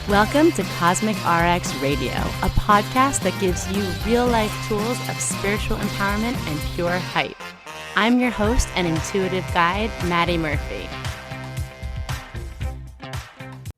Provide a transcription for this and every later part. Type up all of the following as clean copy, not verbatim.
Welcome to CosmicRx Radio, a podcast that gives you real-life tools of spiritual empowerment and pure hype. I'm your host and intuitive guide, Madi Murphy.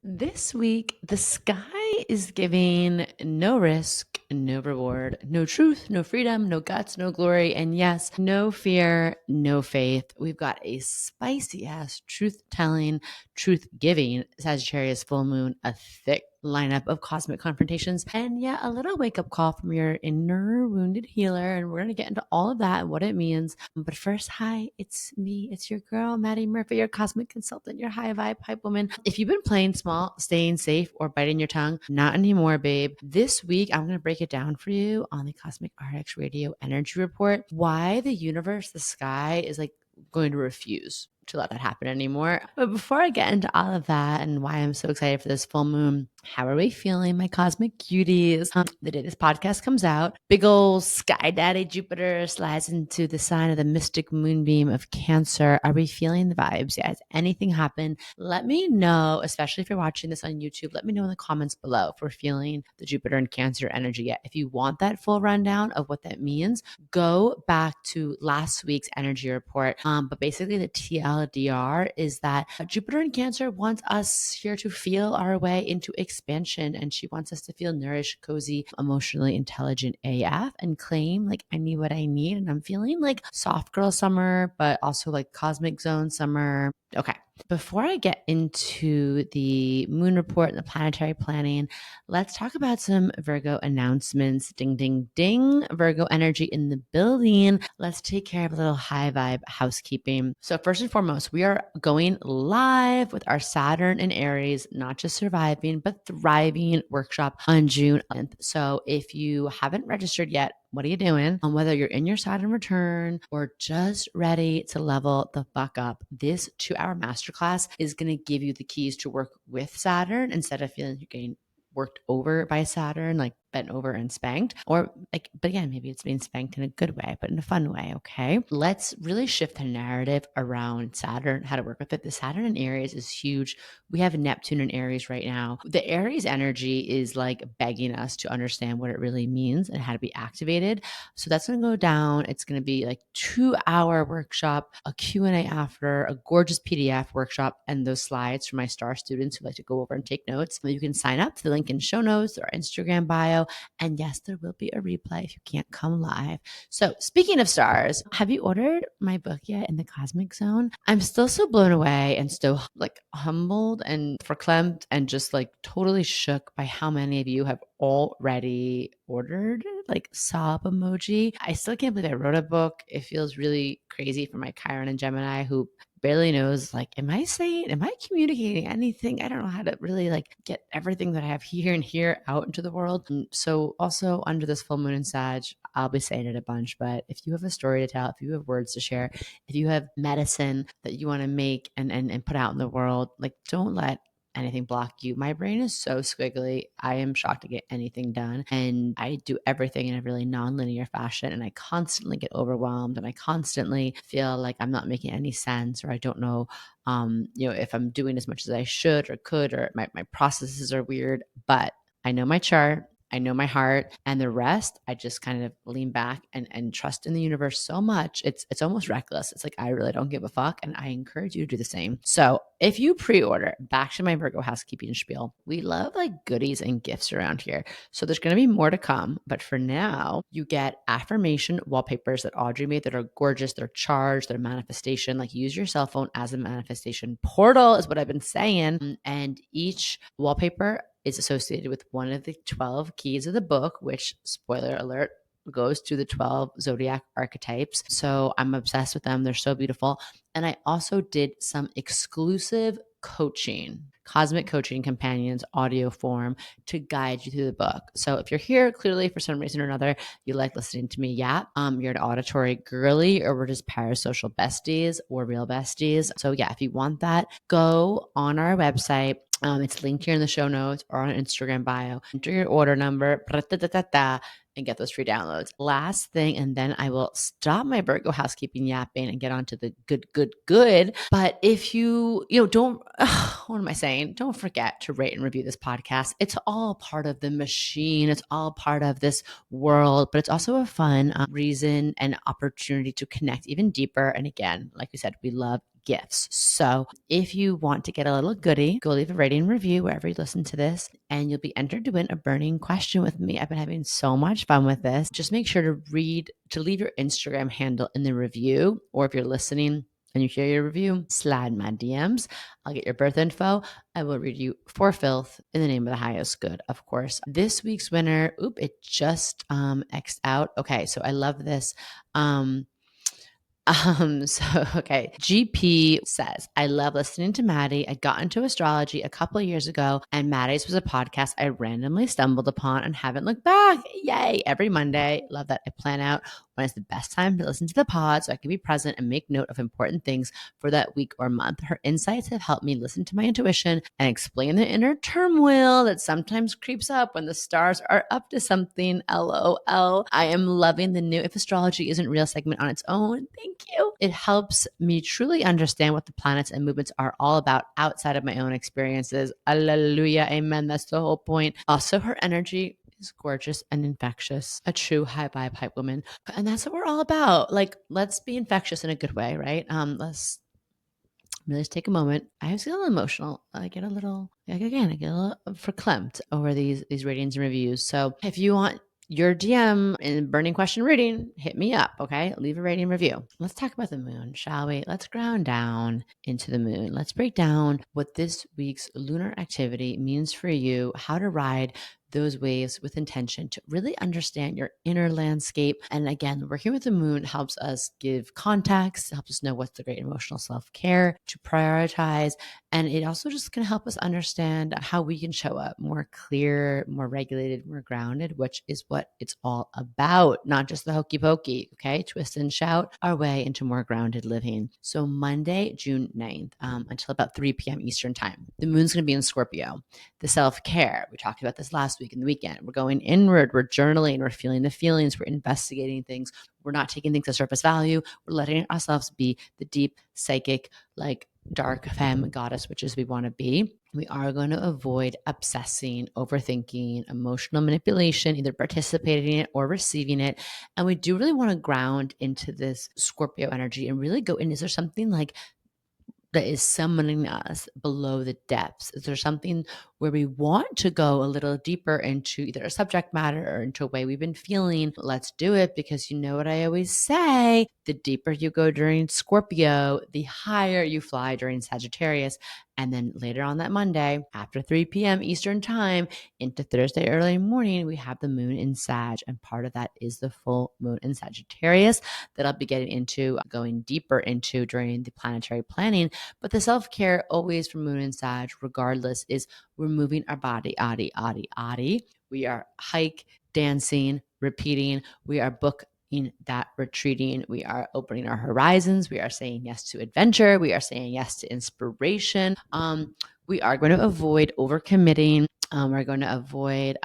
This week, the sky is giving no risk, no reward, no truth, no freedom, no guts, no glory, and yes, no fear, no faith. We've got a spicy-ass truth-telling, truth-giving Sagittarius Full Moon, a thick lineup of cosmic confrontations, and yeah, a little wake-up call from your inner wounded healer, and we're going to get into all of that and what it means. But first, hi, it's me. It's your girl, Madi Murphy, your cosmic consultant, your high vibe hype woman. If you've been playing small, staying safe, or biting your tongue, not anymore, babe. This week, I'm going to break it down for you on the CosmicRx Radio Energy Report, why the universe, the sky, is like going to refuse to let that happen anymore. But before I get into all of that and why I'm so excited for this full moon, how are we feeling, my cosmic cuties? The day this podcast comes out, big old sky daddy Jupiter slides into the sign of the mystic moonbeam of Cancer. Are we feeling the vibes? Yeah, has anything happened? Let me know, especially if you're watching this on YouTube, let me know in the comments below if we're feeling the Jupiter and Cancer energy yet. If you want that full rundown of what that means, go back to last week's energy report. But basically the TLDR is that Jupiter in Cancer wants us here to feel our way into expansion, and she wants us to feel nourished, cozy, emotionally intelligent AF and claim like I need what I need, and I'm feeling like soft girl summer, but also like cosmic zone summer. Okay. Before I get into the moon report and the planetary planning, let's talk about some Virgo announcements. Ding, ding, ding. Virgo energy in the building. Let's take care of a little high vibe housekeeping. So first and foremost, we are going live with our Saturn and Aries, not just surviving, but thriving workshop on June 11th. So if you haven't registered yet, what are you doing? Whether you're in your Saturn return or just ready to level the fuck up, this 2-hour masterclass is going to give you the keys to work with Saturn instead of feeling you're getting worked over by Saturn, like bent over and spanked, or like, but again, maybe it's being spanked in a good way, but in a fun way. Okay. Let's really shift the narrative around Saturn, how to work with it. The Saturn in Aries is huge. We have Neptune in Aries right now. The Aries energy is like begging us to understand what it really means and how to be activated. So that's going to go down. It's going to be like 2-hour workshop, a Q&A after, a gorgeous PDF workshop, and those slides for my star students who like to go over and take notes. You can sign up to the link in show notes or Instagram bio. And yes, there will be a replay if you can't come live. So speaking of stars, have you ordered my book yet in the Cosmic Zone? I'm still so blown away and still like humbled and verklempt and just like totally shook by how many of you have already ordered, like sob emoji. I still can't believe I wrote a book. It feels really crazy for my Chiron and Gemini who barely knows, like, am I communicating anything? I don't know how to really like get everything that I have here and here out into the world. And so also under this full moon in Sag, I'll be saying it a bunch, but if you have a story to tell, if you have words to share, if you have medicine that you want to make and put out in the world, like don't let anything block you. My brain is so squiggly. I am shocked to get anything done. And I do everything in a really non-linear fashion. And I constantly get overwhelmed and I constantly feel like I'm not making any sense or I don't know, if I'm doing as much as I should or could, or my processes are weird, but I know my chart. I know my heart, and the rest, I just kind of lean back and trust in the universe so much. It's almost reckless. It's like, I really don't give a fuck. And I encourage you to do the same. So if you pre-order, back to my Virgo housekeeping spiel, we love like goodies and gifts around here. So there's going to be more to come. But for now, you get affirmation wallpapers that Audrey made that are gorgeous. They're charged, they're manifestation. Like use your cell phone as a manifestation portal is what I've been saying. And each wallpaper is associated with one of the 12 keys of the book, which, spoiler alert, goes to the 12 zodiac archetypes. So I'm obsessed with them. They're so beautiful. And I also did some exclusive coaching, cosmic coaching companions audio form to guide you through the book. So if you're here, clearly for some reason or another, you like listening to me yap, you're an auditory girly, or we're just parasocial besties or real besties. So yeah, if you want that, go on our website. It's linked here in the show notes or on Instagram bio. Enter your order number. and get those free downloads. Last thing, and then I will stop my Virgo housekeeping yapping and get on to the good. But if you don't, what am I saying? Don't forget to rate and review this podcast. It's all part of the machine. It's all part of this world, but it's also a fun reason and opportunity to connect even deeper. And again, like we said, we love gifts. So if you want to get a little goodie, go leave a rating and review wherever you listen to this, and you'll be entered to win a burning question with me. I've been having so much fun with this. Just make sure to leave your Instagram handle in the review, or if you're listening and you hear your review, slide my DMs. I'll get your birth info. I will read you for filth in the name of the highest good, of course. This week's winner, it just X'd out. Okay, so I love this. GP says, I love listening to Madi. I got into astrology a couple of years ago, and Madi's was a podcast I randomly stumbled upon and haven't looked back. Yay. Every Monday. Love that. I plan out when it's the best time to listen to the pod so I can be present and make note of important things for that week or month. Her insights have helped me listen to my intuition and explain the inner turmoil that sometimes creeps up when the stars are up to something. LOL. I am loving the new If Astrology Isn't Real segment on its own. Thank you. It helps me truly understand what the planets and movements are all about outside of my own experiences. Alleluia. Amen. That's the whole point. Also, her energy is gorgeous and infectious. A true high vibe hype woman. And that's what we're all about. Like, let's be infectious in a good way, right? Let's really just take a moment. I always get a little emotional. I get a little verklempt over these ratings and reviews. So if you want your DM in burning question reading, hit me up, okay? Leave a rating review. Let's talk about the moon, shall we? Let's ground down into the moon. Let's break down what this week's lunar activity means for you, how to ride those waves with intention to really understand your inner landscape. And again, working with the moon helps us give context, helps us know what's the great emotional self-care to prioritize. And it also just can help us understand how we can show up more clear, more regulated, more grounded, which is what it's all about, not just the hokey pokey, okay? Twist and shout our way into more grounded living. So Monday, June 9th, until about 3 p.m. Eastern time, the moon's going to be in Scorpio. The self-care, we talked about this last week in the weekend. We're going inward, we're journaling, we're feeling the feelings, we're investigating things. We're not taking things at surface value. We're letting ourselves be the deep, psychic, like dark femme goddess witches we want to be. We are going to avoid obsessing, overthinking, emotional manipulation, either participating in it or receiving it. And we do really want to ground into this Scorpio energy and really go in. Is there something like that is summoning us below the depths? Is there something where we want to go a little deeper into either a subject matter or into a way we've been feeling? Let's do it, because you know what I always say, the deeper you go during Scorpio, the higher you fly during Sagittarius. And then later on that Monday, after 3 p.m. Eastern time into Thursday early morning, we have the moon in Sag. And part of that is the full moon in Sagittarius that I'll be getting into, going deeper into during the planetary planning. But the self-care always for moon and Sag, regardless, is we're moving our body. We are hike, dancing, repeating. We are in that retreating. We are opening our horizons. We are saying yes to adventure. We are saying yes to inspiration. We are going to avoid overcommitting. We're going to avoid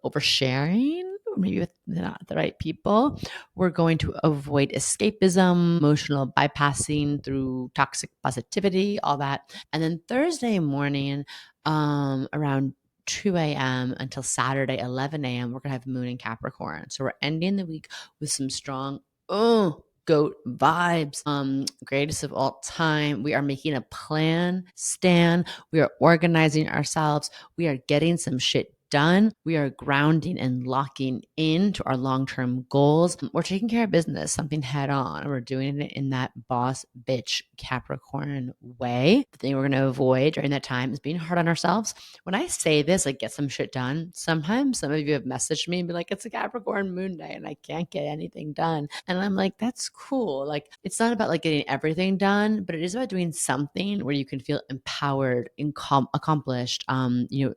oversharing, maybe with not the right people. We're going to avoid escapism, emotional bypassing through toxic positivity, all that. And then Thursday morning, around 2 a.m. until Saturday, 11 a.m., we're going to have moon in Capricorn. So we're ending the week with some strong, goat vibes. Greatest of all time. We are making a plan, Stan. We are organizing ourselves. We are getting some shit done. We are grounding and locking into our long-term goals. We're taking care of business, something head on. We're doing it in that boss bitch Capricorn way. The thing we're going to avoid during that time is being hard on ourselves. When I say this, like get some shit done, sometimes some of you have messaged me and be like, it's a Capricorn moon day and I can't get anything done. And I'm like, that's cool. Like, it's not about like getting everything done, but it is about doing something where you can feel empowered, accomplished,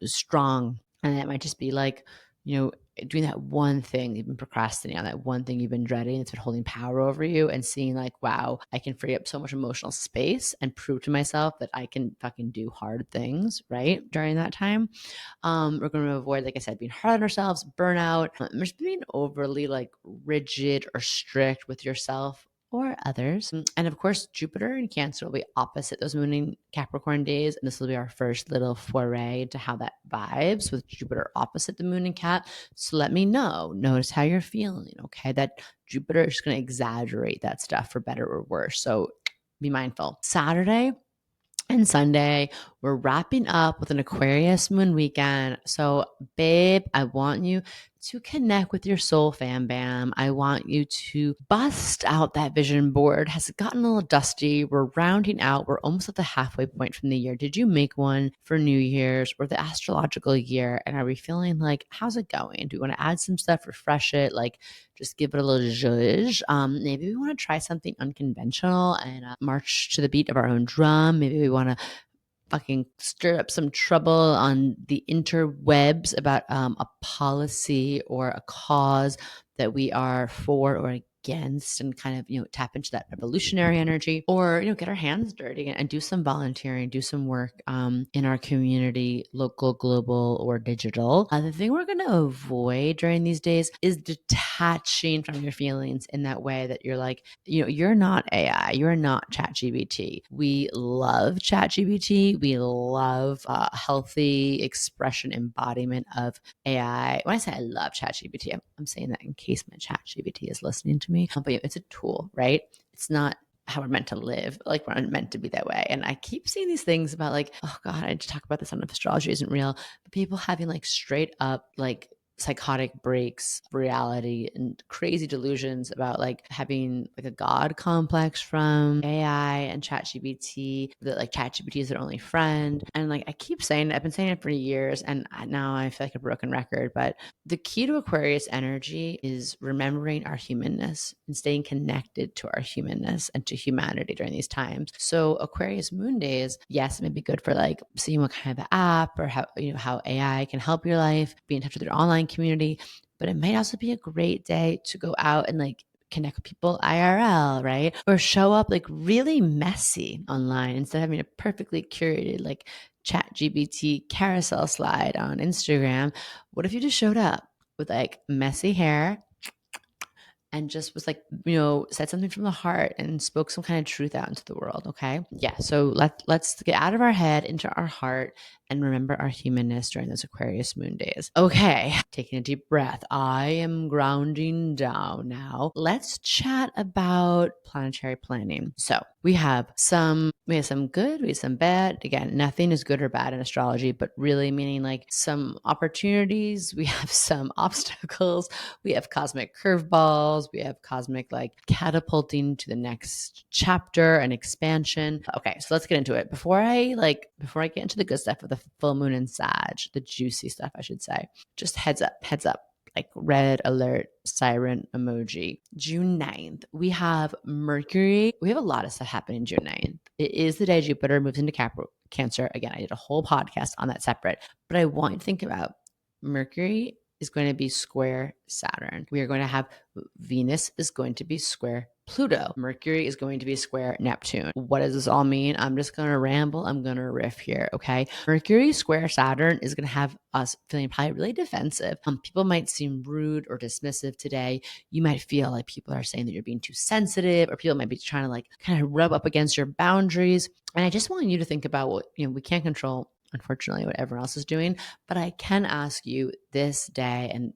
strong. And it might just be like, doing that one thing you've been procrastinating on, that one thing you've been dreading that's been holding power over you, and seeing like, wow, I can free up so much emotional space and prove to myself that I can fucking do hard things, right? During that time. We're going to avoid, like I said, being hard on ourselves, burnout, just being overly like rigid or strict with yourself or others. And of course, Jupiter in Cancer will be opposite those moon in Capricorn days. And this will be our first little foray into how that vibes with Jupiter opposite the moon in Cat. So let me know. Notice how you're feeling. Okay. That Jupiter is just going to exaggerate that stuff for better or worse. So be mindful. Saturday and Sunday, we're wrapping up with an Aquarius moon weekend. So, babe, I want you to connect with your soul fam bam. I want you to bust out that vision board. Has it gotten a little dusty? We're rounding out. We're almost at the halfway point from the year. Did you make one for New Year's or the astrological year? And are we feeling like, how's it going? Do we want to add some stuff, refresh it, like just give it a little zhuzh? Maybe we want to try something unconventional and march to the beat of our own drum. Maybe we want to fucking stir up some trouble on the interwebs about a policy or a cause that we are for or against, and kind of, tap into that revolutionary energy, or, get our hands dirty and do some volunteering, do some work in our community, local, global, or digital. The thing we're going to avoid during these days is detaching from your feelings in that way that you're like, you're not AI, you're not ChatGPT. We love ChatGPT. We love healthy expression, embodiment of AI. When I say I love ChatGPT, I'm saying that in case my ChatGPT is listening to me. But it's a tool, right? It's not how we're meant to live. Like, we're not meant to be that way. And I keep seeing these things about like, oh God, I just talk about this on if astrology isn't real, but people having like straight up like psychotic breaks of reality and crazy delusions about like having like a God complex from AI and ChatGPT, that like ChatGPT is their only friend. And like, I keep saying it, I've been saying it for years, and now I feel like a broken record, but the key to Aquarius energy is remembering our humanness and staying connected to our humanness and to humanity during these times. So Aquarius moon days, yes, it may be good for like seeing what kind of app or how AI can help your life, be in touch with your online community, but it might also be a great day to go out and like connect with people IRL, right? Or show up like really messy online instead of having a perfectly curated like ChatGPT carousel slide on Instagram. What if you just showed up with like messy hair and just was like, said something from the heart and spoke some kind of truth out into the world? Okay. Yeah. So let's get out of our head into our heart and remember our humanness during those Aquarius moon days. Okay. Taking a deep breath. I am grounding down now. Let's chat about planetary planning. So we have some good, we have some bad. Again, nothing is good or bad in astrology, but really meaning like some opportunities. We have some obstacles. We have cosmic curveballs. We have cosmic like catapulting to the next chapter and expansion. Okay, so let's get into it. Before I get into the good stuff of the full moon in Sag, the juicy stuff, I should say, just heads up, like red alert siren emoji. June 9th, we have Mercury. We have a lot of stuff happening June 9th. It is the day Jupiter moves into Cancer. Again, I did a whole podcast on that separate, but I want you to think about Mercury is going to be square Saturn. We are going to have Venus is going to be square Pluto. Mercury is going to be square Neptune. What does this all mean? I'm just going to ramble. I'm going to riff here. Okay. Mercury square Saturn is going to have us feeling probably really defensive. People might seem rude or dismissive today. You might feel like people are saying that you're being too sensitive, or people might be trying to like kind of rub up against your boundaries. And I just want you to think about what, we can't control, unfortunately, what everyone else is doing, but I can ask you this day and,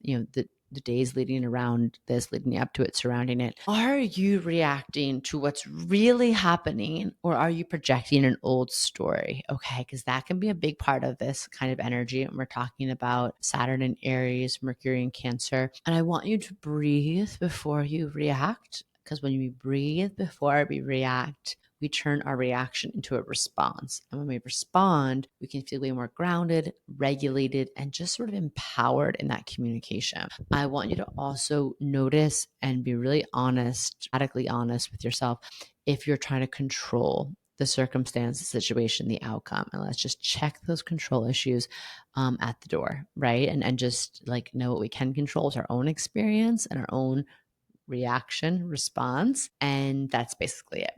the days leading up to it, surrounding it, are you reacting to what's really happening, or are you projecting an old story? Okay, because that can be a big part of this kind of energy. And we're talking about Saturn in Aries, Mercury in Cancer. And I want you to breathe before you react, because when we breathe before we react, we turn our reaction into a response. And when we respond, we can feel way more grounded, regulated, and just sort of empowered in that communication. I want you to also notice and be really honest, radically honest with yourself if you're trying to control the circumstance, the situation, the outcome, and let's just check those control issues at the door, right? And just like know what we can control is our own experience and our own reaction, response, and that's basically it.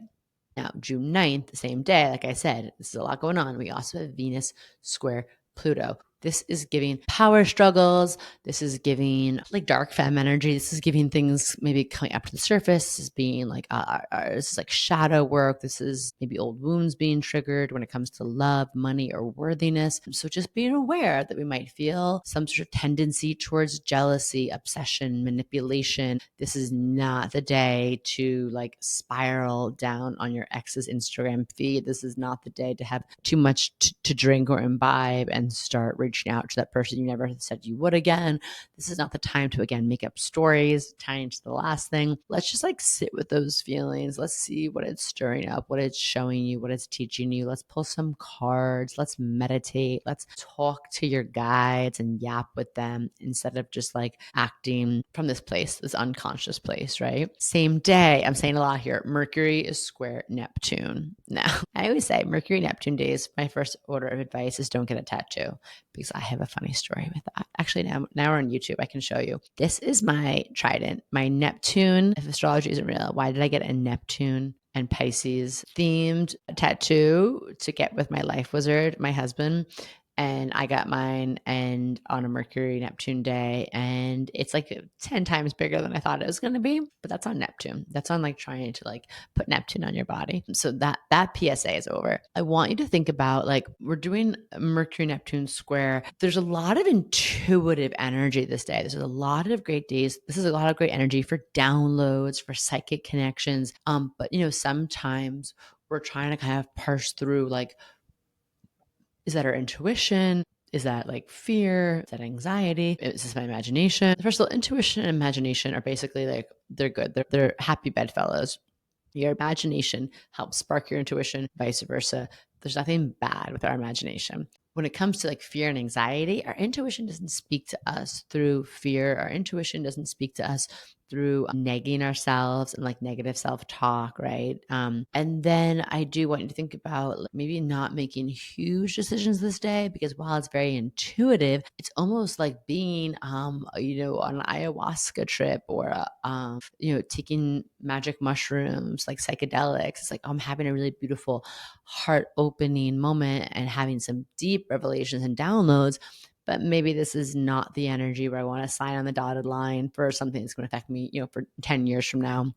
Now, June 9th, the same day, like I said, this is a lot going on. We also have Venus square Pluto. This is giving power struggles. This is giving like dark femme energy. This is giving things maybe coming up to the surface. This is being like, this is like shadow work. This is maybe old wounds being triggered when it comes to love, money, or worthiness. So just being aware that we might feel some sort of tendency towards jealousy, obsession, manipulation. This is not the day to like spiral down on your ex's Instagram feed. This is not the day to have too much to drink or imbibe and start reaching out to that person you never said you would again. This is not the time to, again, make up stories, tying into the last thing. Let's just like sit with those feelings. Let's see what it's stirring up, what it's showing you, what it's teaching you. Let's pull some cards. Let's meditate. Let's talk to your guides and yap with them instead of just like acting from this place, this unconscious place, right? Same day, I'm saying a lot here. Mercury is square Neptune. Now, I always say Mercury Neptune days, my first order of advice is don't get a tattoo, because I have a funny story with that. Actually, now we're on YouTube. I can show you. This is my trident, my Neptune. If astrology isn't real, why did I get a Neptune and Pisces themed tattoo to get with my life wizard, my husband? And I got mine and on a Mercury Neptune day, and it's like 10 times bigger than I thought it was going to be, but that's on Neptune. That's on like trying to like put Neptune on your body. So that PSA is over. I want you to think about like we're doing Mercury Neptune square. There's a lot of intuitive energy this day. There's a lot of great days. This is a lot of great energy for downloads, for psychic connections. But you know, sometimes we're trying to kind of parse through like, is that our intuition? Is that like fear? Is that anxiety? Is this my imagination? First of all, intuition and imagination are basically like, they're good. They're happy bedfellows. Your imagination helps spark your intuition, vice versa. There's nothing bad with our imagination. When it comes to like fear and anxiety, our intuition doesn't speak to us through fear. Our intuition doesn't speak to us through negging ourselves and like negative self-talk, right? And then I do want you to think about maybe not making huge decisions this day, because while it's very intuitive, it's almost like being, on an ayahuasca trip or, taking magic mushrooms, like psychedelics. It's like, I'm having a really beautiful heart opening moment and having some deep revelations and downloads. But maybe this is not the energy where I want to sign on the dotted line for something that's going to affect me, for 10 years from now,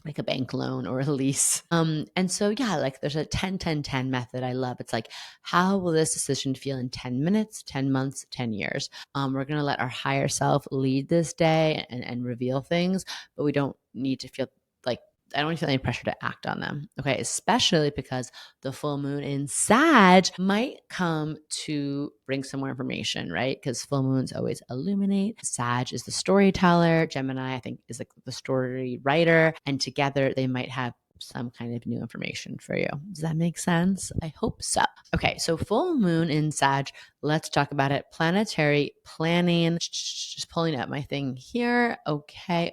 like a bank loan or a lease. And so, yeah, like there's a 10-10-10 method I love. It's like, how will this decision feel in 10 minutes, 10 months, 10 years? We're going to let our higher self lead this day and reveal things, but we don't need to feel like, I don't feel any pressure to act on them. Okay. Especially because the full moon in Sag might come to bring some more information, right? Because full moons always illuminate. Sag is the storyteller. Gemini, I think, is like the story writer. And together they might have some kind of new information for you. Does that make sense? I hope so. Okay, so full moon in Sag, let's talk about it. Planetary planning. Just pulling up my thing here. Okay.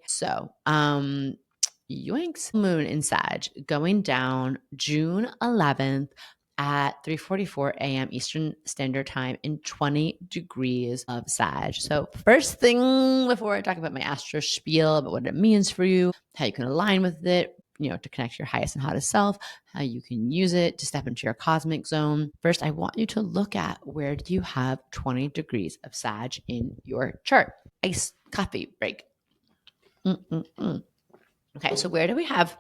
So, yoinks, moon in Sag going down June 11th at 3:44 a.m. Eastern Standard Time in 20 degrees of Sag. So first thing before I talk about my astro spiel, about what it means for you, how you can align with it, to connect your highest and hottest self, how you can use it to step into your cosmic zone. First, I want you to look at, where do you have 20 degrees of Sag in your chart? Ice coffee break. Okay, so where do we have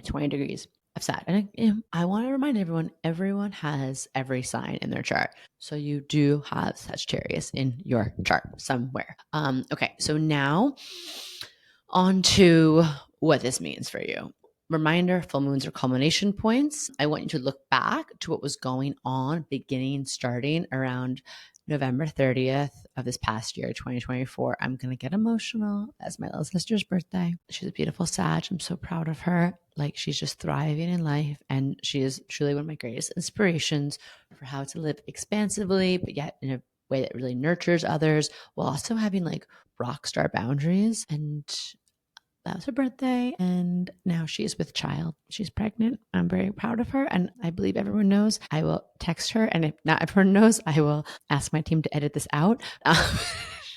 20 degrees of Sag? And I want to remind everyone has every sign in their chart. So you do have Sagittarius in your chart somewhere. Okay, so now on to what this means for you. Reminder, full moons are culmination points. I want you to look back to what was going on starting around November 30th of this past year, 2024. I'm going to get emotional. As my little sister's birthday. She's a beautiful Sag. I'm so proud of her. Like, she's just thriving in life, and she is truly one of my greatest inspirations for how to live expansively, but yet in a way that really nurtures others, while also having like rock star boundaries. And that was her birthday, and now she's with child. She's pregnant. I'm very proud of her, and I believe everyone knows. I will text her, and if not everyone knows, I will ask my team to edit this out.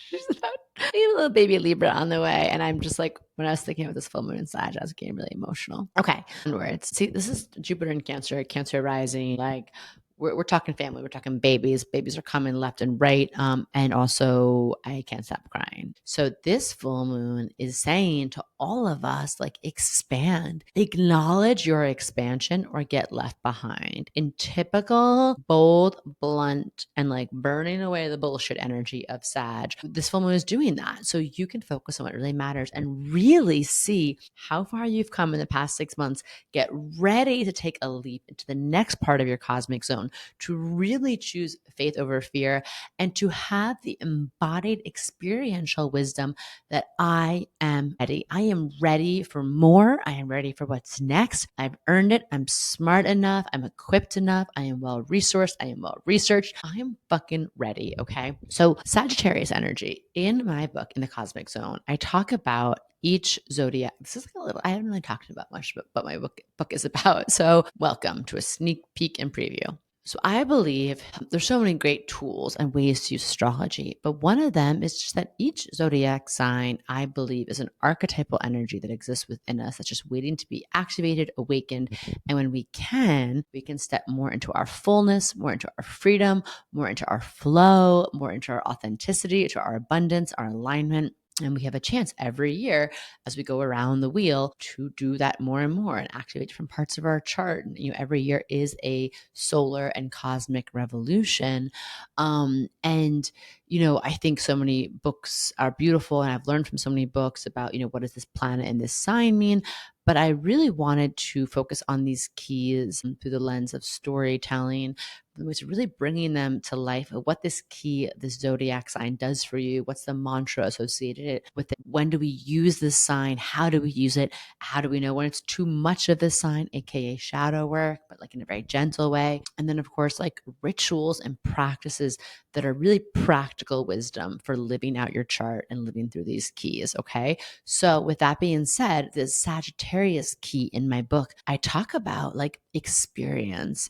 She's about a little baby Libra on the way, and I'm just like, when I was thinking about this full moon in Sag, I was getting really emotional. Okay, onwards. See, this is Jupiter in Cancer, Cancer rising, like we're talking family, we're talking babies. Babies are coming left and right. And also, I can't stop crying. So, this full moon is saying to all of us, like, expand, acknowledge your expansion or get left behind. In typical, bold, blunt, and like burning away the bullshit energy of Sag, this full moon is doing that. So, you can focus on what really matters and really see how far you've come in the past 6 months. Get ready to take a leap into the next part of your cosmic zone, to really choose faith over fear, and to have the embodied experiential wisdom that I am ready. I am ready for more. I am ready for what's next. I've earned it. I'm smart enough. I'm equipped enough. I am well resourced. I am well researched. I am fucking ready. Okay. So, Sagittarius energy in my book, in the Cosmic Zone, I talk about each zodiac. This is like a little, I haven't really talked about much, but my book is about. So, welcome to a sneak peek and preview. So I believe there's so many great tools and ways to use astrology, but one of them is just that each zodiac sign, I believe, is an archetypal energy that exists within us that's just waiting to be activated, awakened. And when we can step more into our fullness, more into our freedom, more into our flow, more into our authenticity, into our abundance, our alignment. And we have a chance every year as we go around the wheel to do that more and more and activate different parts of our chart. Every year is a solar and cosmic revolution. And I think so many books are beautiful, and I've learned from so many books about, what does this planet and this sign mean? But I really wanted to focus on these keys through the lens of storytelling, was really bringing them to life of what this key, this zodiac sign does for you. What's the mantra associated with it? When do we use this sign? How do we use it? How do we know when it's too much of this sign, aka shadow work, but like in a very gentle way? And then, of course, like rituals and practices that are really practical wisdom for living out your chart and living through these keys. Okay. So with that being said, the Sagittarius key in my book, I talk about like experience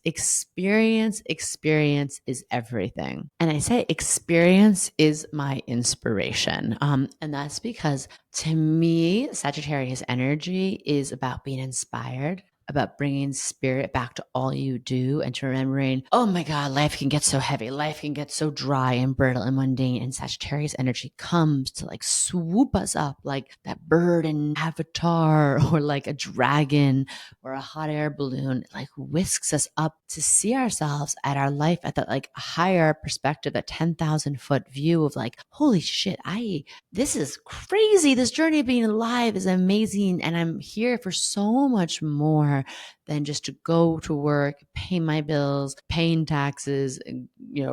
is everything. And I say experience is my inspiration. And that's because to me, Sagittarius energy is about being inspired, about bringing spirit back to all you do and to remembering, oh my God, life can get so heavy. Life can get so dry and brittle and mundane. And Sagittarius energy comes to like swoop us up like that bird in Avatar, or like a dragon or a hot air balloon, like whisks us up to see ourselves at our life at that like higher perspective, that 10,000 foot view of like, holy shit, this is crazy. This journey of being alive is amazing. And I'm here for so much more than just to go to work, pay my bills, paying taxes, and,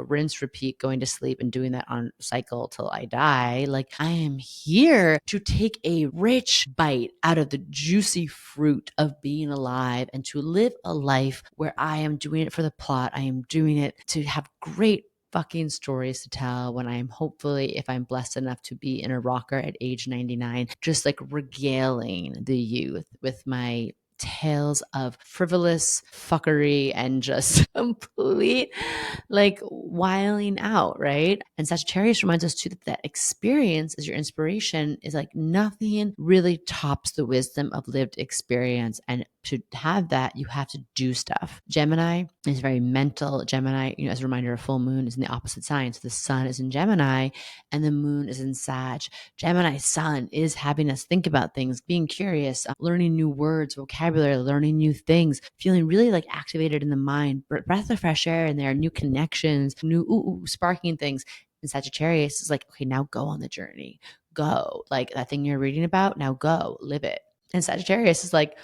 rinse, repeat, going to sleep and doing that on cycle till I die. Like, I am here to take a rich bite out of the juicy fruit of being alive and to live a life where I am doing it for the plot. I am doing it to have great fucking stories to tell when I'm hopefully, if I'm blessed enough to be in a rocker at age 99, just like regaling the youth with my tales of frivolous fuckery and just complete like wiling out, right? And Sagittarius reminds us too that experience as your inspiration is like nothing really tops the wisdom of lived experience. And to have that, you have to do stuff. Gemini is very mental. Gemini, as a reminder, a full moon is in the opposite sign. So the sun is in Gemini and the moon is in Sag. Gemini sun is having us think about things, being curious, learning new words, vocabulary, learning new things, feeling really like activated in the mind, breath of fresh air in there, new connections, new sparking things. And Sagittarius is like, okay, now go on the journey. Go. Like that thing you're reading about, now go, live it. And Sagittarius is like,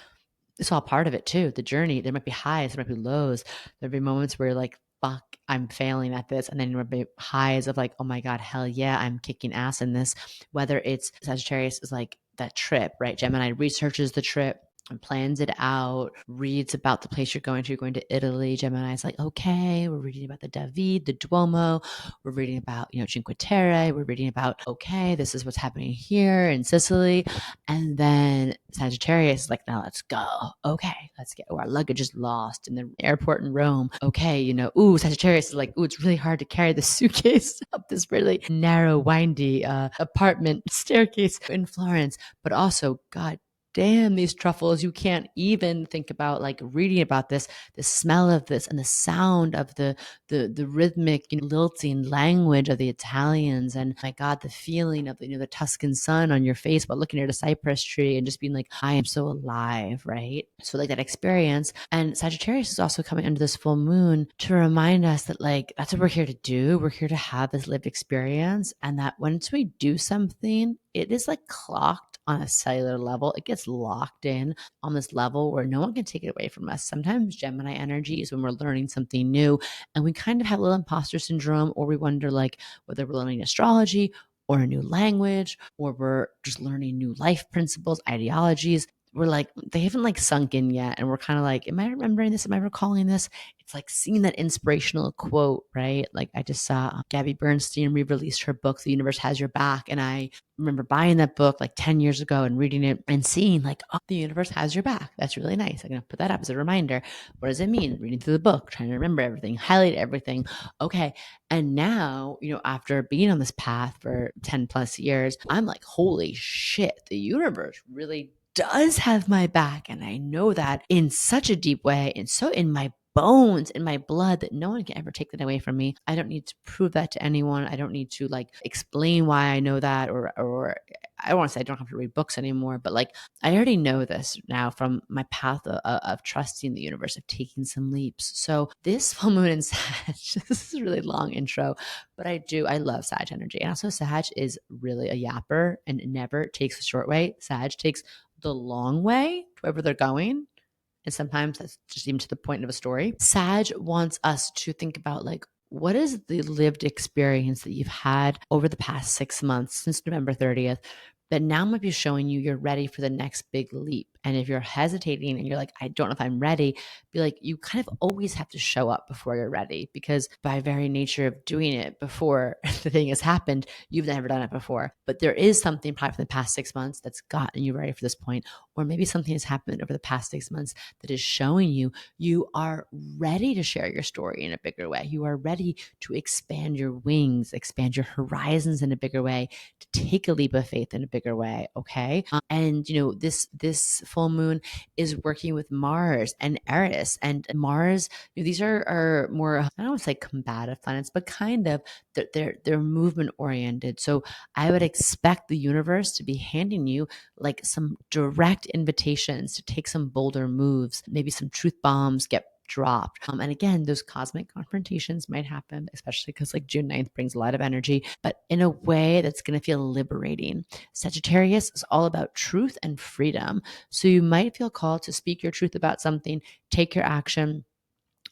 it's all part of it too. The journey, there might be highs, there might be lows. There'll be moments where you're like, fuck, I'm failing at this. And then there'll be highs of like, oh my God, hell yeah, I'm kicking ass in this. Whether it's Sagittarius is like that trip, right? Gemini researches the trip. plans it out, reads about the place you're going to. You're going to Italy. Gemini's like, okay, we're reading about the David, the Duomo. We're reading about, Cinque Terre. We're reading about, okay, this is what's happening here in Sicily. And then Sagittarius is like, now let's go. Okay, let's get, our luggage is lost in the airport in Rome. Okay, Sagittarius is like, it's really hard to carry the suitcase up this really narrow, windy apartment staircase in Florence. But also, God damn, these truffles, you can't even think about like reading about this, the smell of this and the sound of the rhythmic, lilting language of the Italians. And my God, the feeling of the Tuscan sun on your face while looking at a cypress tree and just being like, I am so alive, right? So like that experience. And Sagittarius is also coming under this full moon to remind us that like, that's what we're here to do. We're here to have this lived experience. And that once we do something, it is like clocked on a cellular level. It gets locked in on this level where no one can take it away from us. Sometimes Gemini energy is when we're learning something new and we kind of have a little imposter syndrome, or we wonder like whether we're learning astrology or a new language, or we're just learning new life principles, ideologies. We're like, they haven't like sunk in yet. And we're kind of like, am I remembering this? Am I recalling this? It's like seeing that inspirational quote, right? Like I just saw Gabby Bernstein re-released her book, The Universe Has Your Back. And I remember buying that book like 10 years ago and reading it and seeing like, oh, the universe has your back. That's really nice. I'm going to put that up as a reminder. What does it mean? Reading through the book, trying to remember everything, highlight everything. Okay. And now, after being on this path for 10 plus years, I'm like, holy shit, the universe really does have my back. And I know that in such a deep way and so in my bones, in my blood, that no one can ever take that away from me. I don't need to prove that to anyone. I don't need to like explain why I know that, or I don't want to say I don't have to read books anymore, but like I already know this now from my path of trusting the universe, of taking some leaps. So this full moon in Sag, this is a really long intro, but I love Sag energy. And also Sag is really a yapper and never takes the short way. Sag takes the long way to wherever they're going. And sometimes that's just even to the point of a story. Sag wants us to think about like, what is the lived experience that you've had over the past 6 months since November 30th that now might be showing you you're ready for the next big leap? And if you're hesitating and you're like, I don't know if I'm ready, be like, you kind of always have to show up before you're ready, because by very nature of doing it before the thing has happened, you've never done it before. But there is something probably from the past 6 months that's gotten you ready for this point. Or maybe something has happened over the past 6 months that is showing you you are ready to share your story in a bigger way. You are ready to expand your wings, expand your horizons in a bigger way, to take a leap of faith in a bigger way. Okay. And this full moon is working with Mars and Eris. And Mars, these are more, I don't want to say combative planets, but kind of they're movement oriented. So I would expect the universe to be handing you like some direct invitations to take some bolder moves. Maybe some truth bombs get dropped. And again, those cosmic confrontations might happen, especially because like June 9th brings a lot of energy, but in a way that's going to feel liberating. Sagittarius is all about truth and freedom. So you might feel called to speak your truth about something, take your action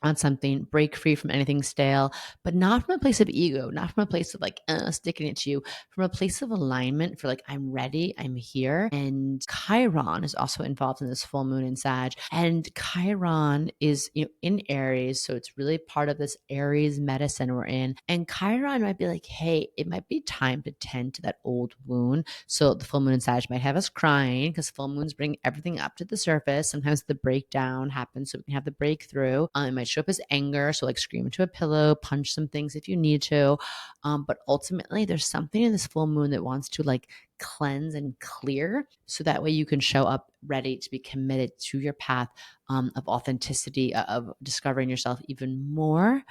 on something, break free from anything stale, but not from a place of ego, not from a place of like sticking it to you, from a place of alignment for like, I'm ready, I'm here. And Chiron is also involved in this full moon in Sag. And Chiron is, in Aries. So it's really part of this Aries medicine we're in. And Chiron might be like, hey, it might be time to tend to that old wound. So the full moon in Sag might have us crying, because full moons bring everything up to the surface. Sometimes the breakdown happens so we can have the breakthrough. It might show up as anger. So like scream into a pillow, punch some things if you need to. But ultimately there's something in this full moon that wants to like cleanse and clear, so that way you can show up ready to be committed to your path of authenticity, of discovering yourself even more,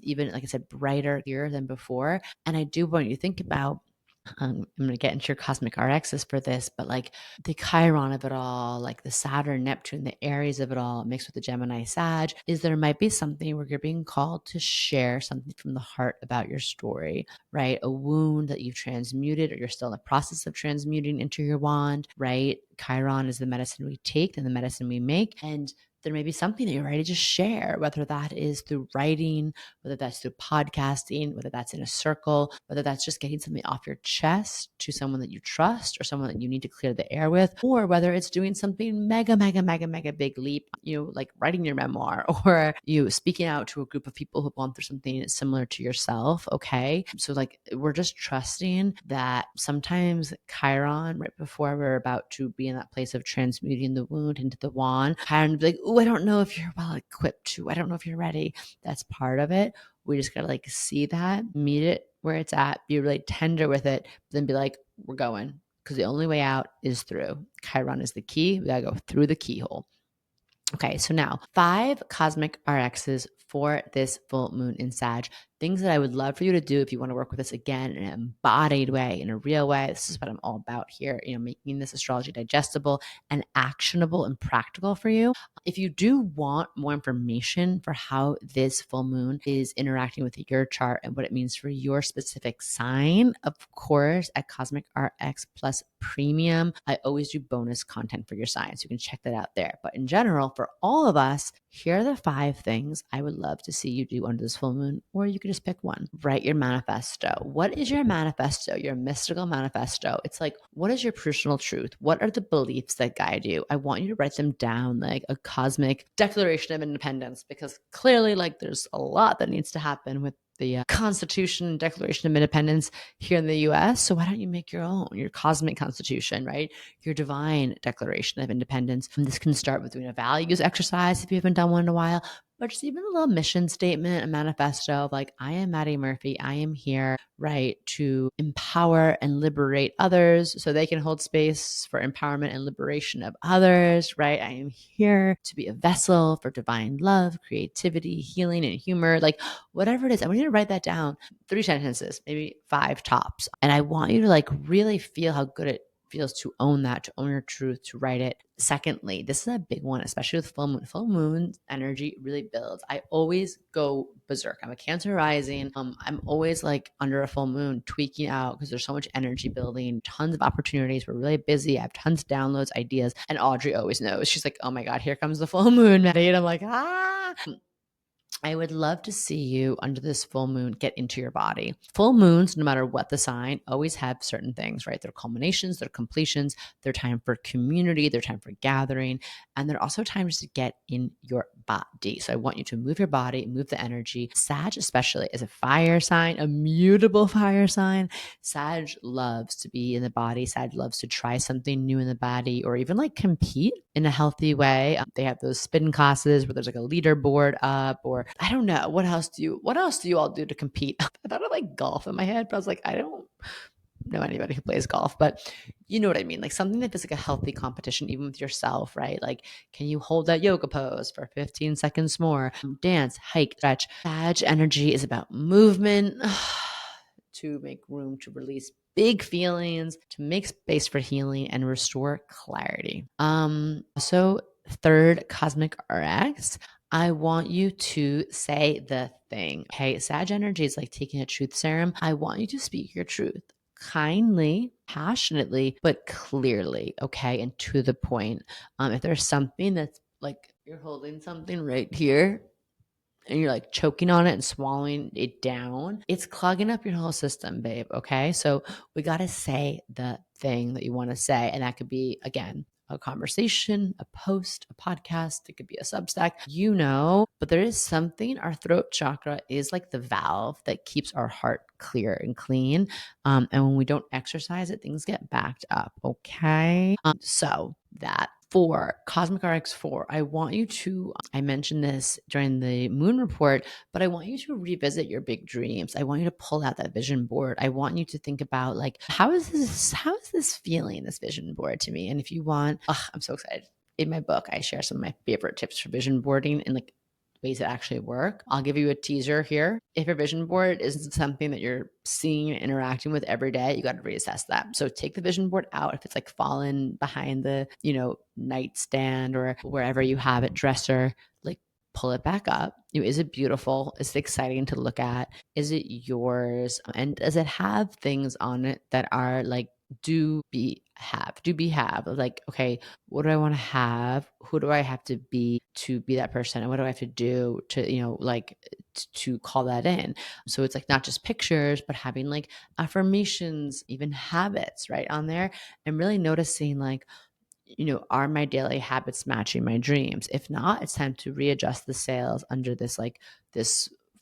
even like I said, brighter, clearer than before. And I do want you to think about, I'm going to get into your cosmic RXs for this, but like the Chiron of it all, like the Saturn, Neptune, the Aries of it all mixed with the Gemini Sag, is there might be something where you're being called to share something from the heart about your story, right? A wound that you've transmuted or you're still in the process of transmuting into your wand, right? Chiron is the medicine we take and the medicine we make. And there may be something that you're ready to share, whether that is through writing, whether that's through podcasting, whether that's in a circle, whether that's just getting something off your chest to someone that you trust or someone that you need to clear the air with, or whether it's doing something mega, mega, mega, mega big leap, like writing your memoir or you speaking out to a group of people who've gone through something similar to yourself. Okay. So like we're just trusting that sometimes Chiron, right before we're about to be in that place of transmuting the wound into the wand, Chiron would be like, oh, I don't know if you're well equipped to, I don't know if you're ready. That's part of it. We just got to like see that, meet it where it's at, be really tender with it, then be like, we're going. Because the only way out is through. Chiron is the key. We got to go through the keyhole. Okay, so now 5 cosmic RXs for this full moon in Sag. Things that I would love for you to do if you want to work with us again in an embodied way, in a real way. This is what I'm all about here, making this astrology digestible and actionable and practical for you. If you do want more information for how this full moon is interacting with your chart and what it means for your specific sign, of course, at Cosmic RX Plus Premium, I always do bonus content for your sign. So you can check that out there. But in general, for all of us, here are the 5 things I would love to see you do under this full moon, or you could just pick one. Write your manifesto. What is your manifesto, your mystical manifesto? It's like, what is your personal truth? What are the beliefs that guide you? I want you to write them down like a cosmic declaration of independence, because clearly like there's a lot that needs to happen with the Constitution and Declaration of Independence here in the US. So why don't you make your own, your cosmic constitution, right? Your divine Declaration of Independence. And this can start with doing a values exercise if you haven't done one in a while, but just even a little mission statement, a manifesto of like, I am Madi Murphy. I am here, right, to empower and liberate others so they can hold space for empowerment and liberation of others, right? I am here to be a vessel for divine love, creativity, healing, and humor. Like whatever it is, I want you to write that down. 3 sentences, maybe 5 tops. And I want you to like really feel how good it feels to own that, to own your truth, to write it. Secondly, this is a big one, especially with full moon. Full moon energy really builds. I always go berserk. I'm a Cancer rising. I'm always like under a full moon tweaking out because there's so much energy building, tons of opportunities. We're really busy. I have tons of downloads, ideas. And Audrey always knows. She's like, oh my God, here comes the full moon, Maddie. And I'm like, I would love to see you under this full moon get into your body. Full moons, no matter what the sign, always have certain things, right? They're culminations, they're completions, they're time for community, they're time for gathering, and they're also times to get in your body. So I want you to move your body, move the energy. Sag, especially, is a fire sign, a mutable fire sign. Sag loves to be in the body. Sag loves to try something new in the body or even like compete in a healthy way. They have those spin classes where there's like a leaderboard up, or I don't know. What else do you all do to compete? I thought of like golf in my head, but I was like, I don't know anybody who plays golf, but you know what I mean? Like something that is like a healthy competition, even with yourself, right? Like, can you hold that yoga pose for 15 seconds more? Dance, hike, stretch. Sag energy is about movement to make room to release big feelings, to make space for healing and restore clarity. So third cosmic RX, I want you to say the thing. Okay. Sag energy is like taking a truth serum. I want you to speak your truth kindly, passionately, but clearly. Okay. And to the point. If there's something that's like you're holding something right here and you're like choking on it and swallowing it down, it's clogging up your whole system, babe. Okay. So we got to say the thing that you want to say. And that could be, again, a conversation, a post, a podcast. It could be a Substack, but there is something, our throat chakra is like the valve that keeps our heart clear and clean. And when we don't exercise it, things get backed up. Okay. So that for Cosmic RX 4, I want you to, I mentioned this during the moon report, but I want you to revisit your big dreams. I want you to pull out that vision board. I want you to think about like, how is this feeling, this vision board to me? And if you want, I'm so excited. In my book, I share some of my favorite tips for vision boarding and like ways that actually work. I'll give you a teaser here. If your vision board isn't something that you're seeing and interacting with every day, you got to reassess that. So take the vision board out. If it's like fallen behind the, nightstand or wherever you have it, dresser, like pull it back up. Is it beautiful? Is it exciting to look at? Is it yours? And does it have things on it that are like, do be have. Like, okay, what do I want to have? Who do I have to be that person? And what do I have to do to, to call that in? So it's like not just pictures, but having like affirmations, even habits right on there, and really noticing like, are my daily habits matching my dreams? If not, it's time to readjust the sails under this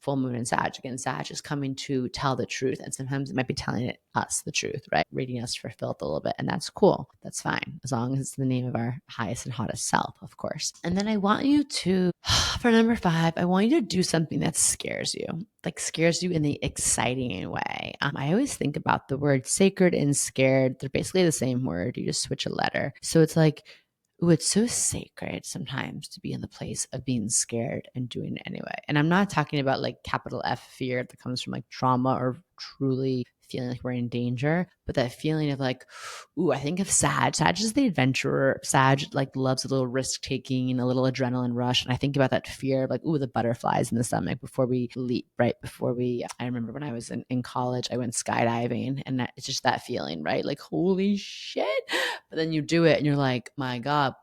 full moon in Sag. Again, Sag is coming to tell the truth. And sometimes it might be telling us the truth, right? Reading us for filth a little bit. And that's cool. That's fine. As long as it's the name of our highest and hottest self, of course. And then I want you to, for number 5, I want you to do something that scares you, like scares you in the exciting way. I always think about the word sacred and scared. They're basically the same word. You just switch a letter. So it's like, ooh, it's so sacred sometimes to be in the place of being scared and doing it anyway. And I'm not talking about like capital F fear that comes from like trauma or truly feeling like we're in danger, but that feeling of like, ooh, I think of Sag. Sag is the adventurer. Sag like loves a little risk taking, a little adrenaline rush. And I think about that fear of like, ooh, the butterflies in the stomach before we leap, right? I remember when I was in college, I went skydiving, and it's just that feeling, right? Like, holy shit. But then you do it and you're like, my God,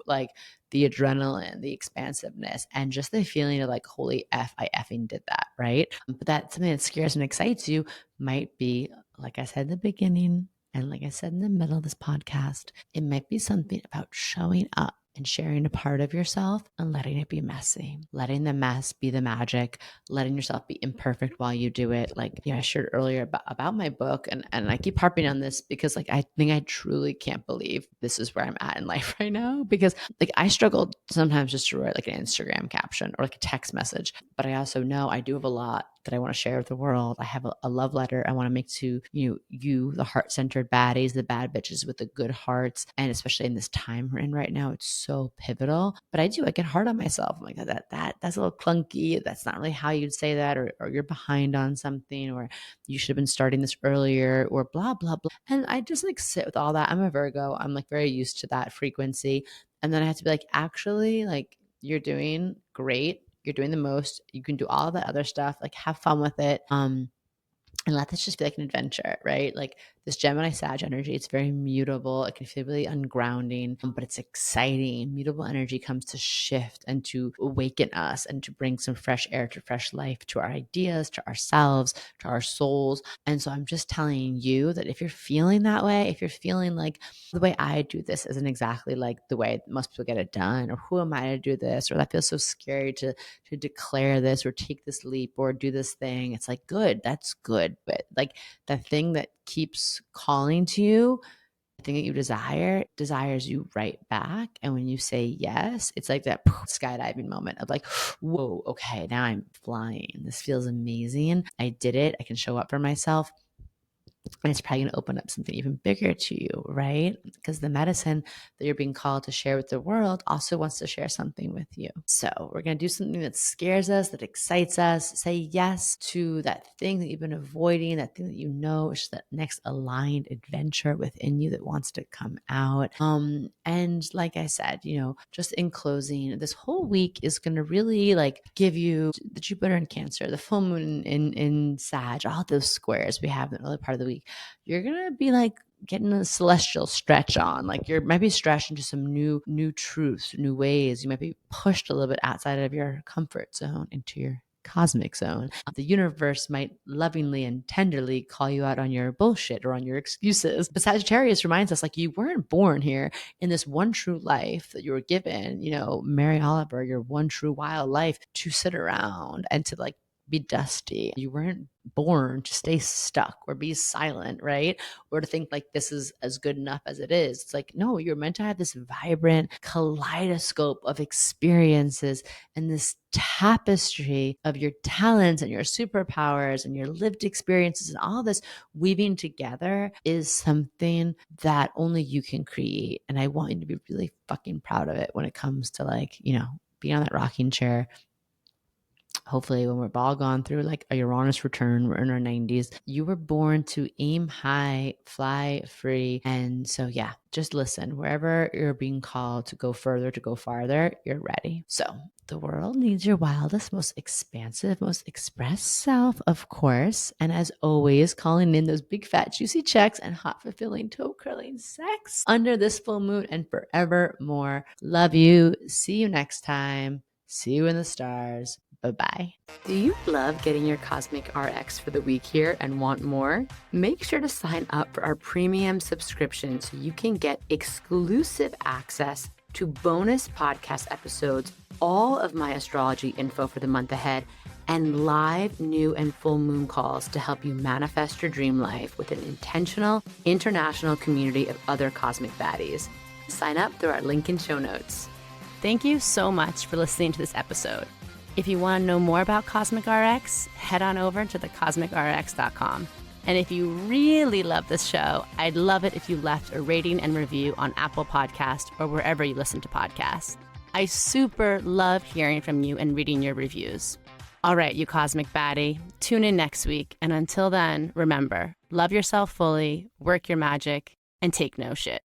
like the adrenaline, the expansiveness, and just the feeling of like, holy F, I effing did that, right? But that's something that scares and excites you might be, like I said in the beginning, and like I said in the middle of this podcast, it might be something about showing up and sharing a part of yourself and letting it be messy, letting the mess be the magic, letting yourself be imperfect while you do it. Like, I shared earlier about my book, and I keep harping on this because like, I think I truly can't believe this is where I'm at in life right now, because like I struggled sometimes just to write like an Instagram caption or like a text message, but I also know I do have a lot that I want to share with the world. I have a love letter I want to make to you, the heart-centered baddies, the bad bitches with the good hearts. And especially in this time we're in right now, it's so pivotal. But I get hard on myself. I'm like, that's a little clunky. That's not really how you'd say that, or you're behind on something, or you should have been starting this earlier, or blah, blah, blah. And I just like sit with all that. I'm a Virgo. I'm like very used to that frequency. And then I have to be like, actually, like, you're doing great. You're doing the most. You can do all the other stuff. Like, have fun with it. And let this just be like an adventure, right? Like this Gemini Sag energy, it's very mutable. It can feel really ungrounding, but it's exciting. Mutable energy comes to shift and to awaken us and to bring some fresh air to fresh life to our ideas, to ourselves, to our souls. And so I'm just telling you that if you're feeling that way, if you're feeling like the way I do this isn't exactly like the way most people get it done, or who am I to do this, or that feels so scary to declare this or take this leap or do this thing, it's like, good, that's good. But like the thing that keeps calling to you, the thing that you desires you right back. And when you say yes, it's like that skydiving moment of like, whoa, okay, now I'm flying. This feels amazing. I did it. I can show up for myself. And it's probably going to open up something even bigger to you, right? Because the medicine that you're being called to share with the world also wants to share something with you. So we're going to do something that scares us, that excites us. Say yes to that thing that you've been avoiding, that thing that you know is that next aligned adventure within you that wants to come out. And like I said, just in closing, this whole week is going to really like give you the Jupiter in Cancer, the full moon in Sag, all those squares we have in the early part of the week. You're gonna be like getting a celestial stretch on. Like you might be stretched into some new truths, new ways. You might be pushed a little bit outside of your comfort zone into your cosmic zone. The universe might lovingly and tenderly call you out on your bullshit or on your excuses. But Sagittarius reminds us like you weren't born here in this one true life that you were given, Mary Oliver, your one true wild life, to sit around and to like be dusty. You weren't born to stay stuck or be silent, right? Or to think like this is as good enough as it is. It's like, no, you're meant to have this vibrant kaleidoscope of experiences and this tapestry of your talents and your superpowers and your lived experiences, and all this weaving together is something that only you can create. And I want you to be really fucking proud of it when it comes to like, being on that rocking chair hopefully when we're all gone through like a Uranus return, we're in our 90s, you were born to aim high, fly free. And so, yeah, just listen. Wherever you're being called to go further, to go farther, you're ready. So the world needs your wildest, most expansive, most expressed self, of course. And as always, calling in those big fat juicy checks and hot fulfilling toe curling sex under this full moon and forevermore. Love you. See you next time. See you in the stars. Bye-bye. Do you love getting your Cosmic RX for the week here and want more? Make sure to sign up for our premium subscription so you can get exclusive access to bonus podcast episodes, all of my astrology info for the month ahead, and live new and full moon calls to help you manifest your dream life with an intentional international community of other cosmic baddies. Sign up through our link in show notes. Thank you so much for listening to this episode. If you want to know more about CosmicRx, head on over to thecosmicrx.com. And if you really love this show, I'd love it if you left a rating and review on Apple Podcasts or wherever you listen to podcasts. I super love hearing from you and reading your reviews. All right, you cosmic baddie, tune in next week. And until then, remember, love yourself fully, work your magic, and take no shit.